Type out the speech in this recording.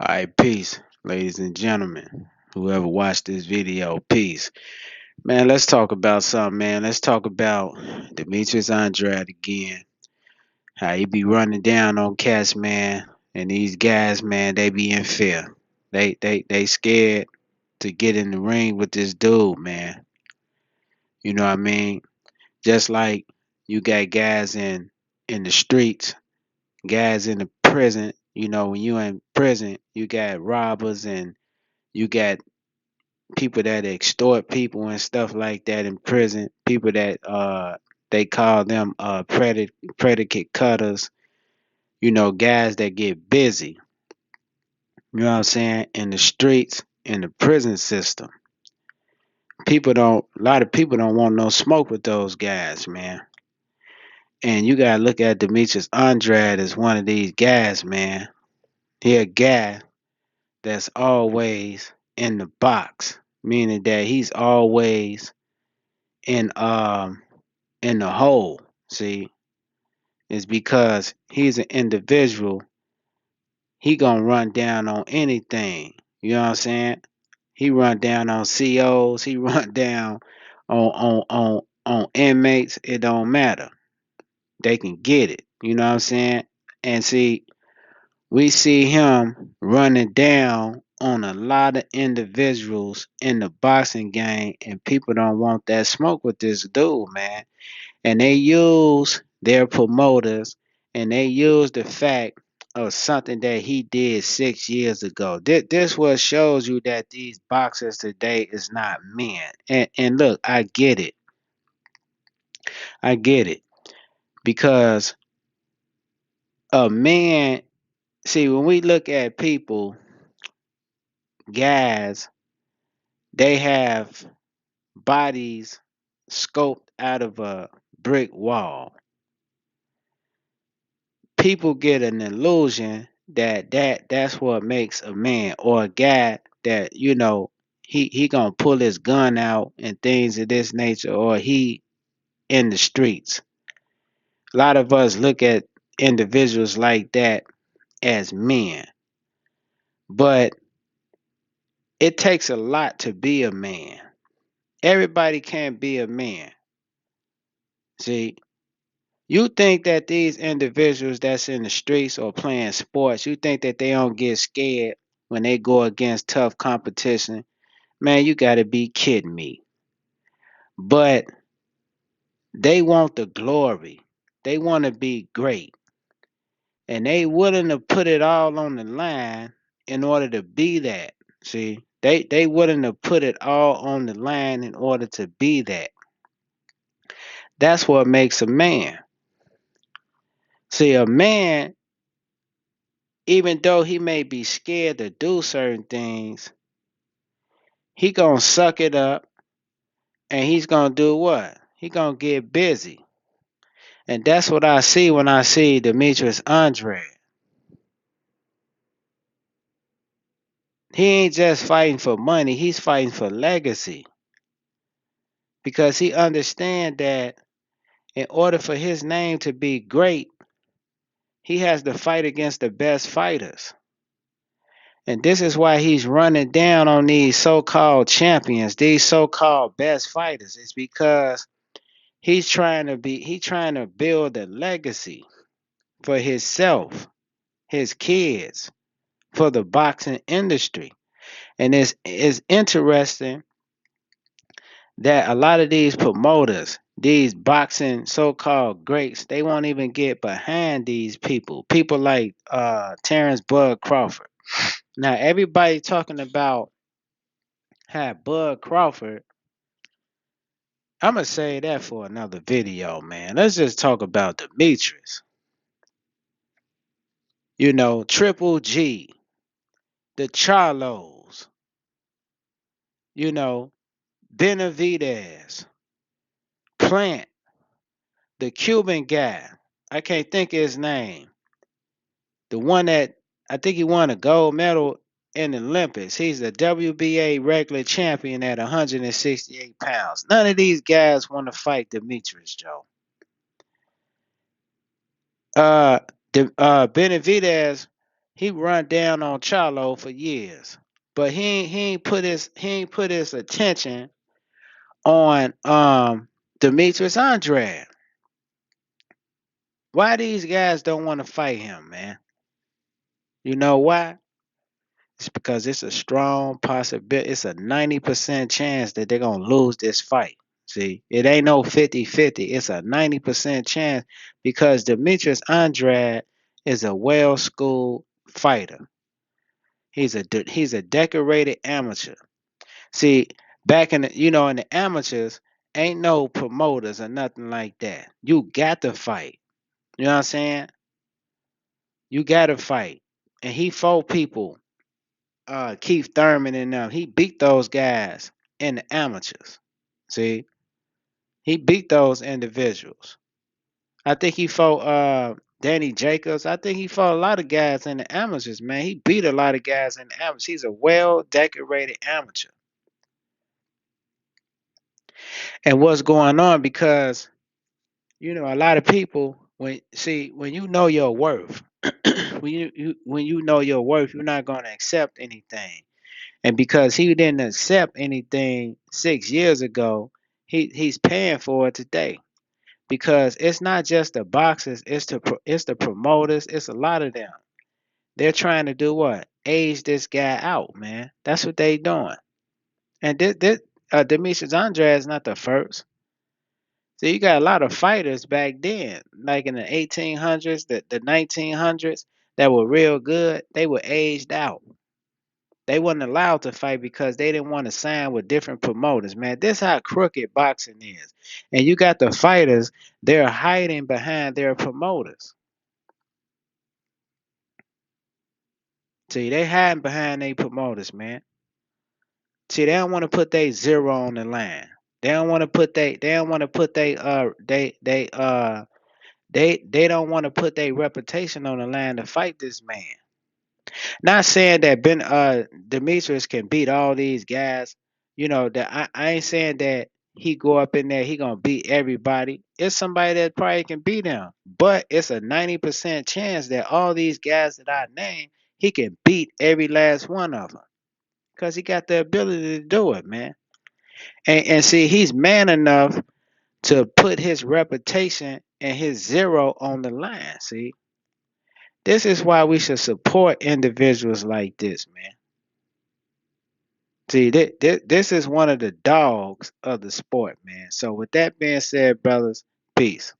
All right, peace, ladies and gentlemen. Whoever watched this video, peace. Man, let's talk about something, man. Let's talk about Demetrius Andrade again. How he be running down on cats, man. And these guys, man, they be in fear. They scared to get in the ring with this dude, man. You know what I mean? Just like you got guys in the streets, guys in the prison. You know, when you in prison, you got robbers and you got people that extort people and stuff like that in prison, people that they call them predicate cutters, guys that get busy, you know what I'm saying, in the streets, in the prison system. A lot of people don't want no smoke with those guys, man. And you gotta look at Demetrius Andrade as one of these guys, man. He a guy that's always in the box, meaning that he's always in in the hole. See, is because he's an individual. He gonna run down on anything. You know what I'm saying? He run down on COs. He run down on inmates. It don't matter. They can get it. You know what I'm saying? And see, we see him running down on a lot of individuals in the boxing game, and people don't want that smoke with this dude, man. And they use their promoters and they use the fact of something that he did 6 years ago. This what shows you that these boxers today is not men. And look, I get it because a man, see, when we look at people, guys, they have bodies scoped out of a brick wall. People get an illusion that's what makes a man or a guy that he gonna pull his gun out and things of this nature, or he in the streets. A lot of us look at individuals like that as men, but it takes a lot to be a man. Everybody can't be a man. See, you think that these individuals that's in the streets or playing sports, you think that they don't get scared when they go against tough competition? Man, you got to be kidding me. But they want the glory. They want to be great. And they willing to put it all on the line in order to be that. See, they willing to put it all on the line in order to be that. That's what makes a man. See, a man, even though he may be scared to do certain things, he gonna suck it up and he's gonna do what? He gonna get busy. And that's what I see when I see Demetrius Andrade. He ain't just fighting for money, he's fighting for legacy. Because he understands that in order for his name to be great, he has to fight against the best fighters. And this is why he's running down on these so-called champions, these so-called best fighters. It's because he's trying to build a legacy for himself, his kids, for the boxing industry. And it's interesting that a lot of these promoters, these boxing so-called greats, they won't even get behind these people. People like Terrence Bud Crawford. Now everybody talking about how Bud Crawford. I'm gonna say that for another video, man. Let's just talk about Demetrius. Triple G, the Charlos, you know, Benavidez, Plant, the Cuban guy. I can't think of his name. The one that I think he won a gold medal in the Olympics. He's the WBA regular champion at 168 pounds. None of these guys want to fight Demetrius, Joe. Uh, Benavidez He run down on Charlo for years, but he ain't put his attention on Demetrius Andrade. Why these guys don't want to fight him, man? You know why? It's because it's a strong possibility. It's a 90% chance that they're going to lose this fight. See, it ain't no 50-50. It's a 90% chance because Demetrius Andrade is a well-schooled fighter. He's a decorated amateur. See, back in in the amateurs, ain't no promoters or nothing like that. You got to fight. You know what I'm saying? You got to fight. And he fought people, Keith Thurman and them. He beat those guys in the amateurs. See, he beat those individuals. I think he fought Danny Jacobs. I think he fought a lot of guys in the amateurs, man. He beat a lot of guys in the amateurs. He's a well decorated amateur. And what's going on because a lot of people when you know your worth, when you know your worth, you're not going to accept anything. And because he didn't accept anything 6 years ago, he's paying for it today. Because it's not just the boxers, it's the promoters, it's a lot of them. They're trying to do what? Age this guy out, man. That's what they doing. And Demetrius Andrade is not the first. So you got a lot of fighters back then, like in the 1800s, the 1900s, that were real good. They were aged out. They wasn't allowed to fight because they didn't want to sign with different promoters, man. This how crooked boxing is. And you got the fighters, they're hiding behind their promoters. See, they hiding behind their promoters, man. See, they don't want to put their zero on the line. They don't want to put their reputation on the line to fight this man. Not saying that Demetrius can beat all these guys. That I ain't saying that he go up in there, he gonna beat everybody. It's somebody that probably can beat him. But it's a 90% chance that all these guys that I named, he can beat every last one of them. Because he got the ability to do it, man. And see, he's man enough to put his reputation and his zero on the line. See, this is why we should support individuals like this, man. See, this is one of the dogs of the sport, man. So, with that being said, brothers, peace.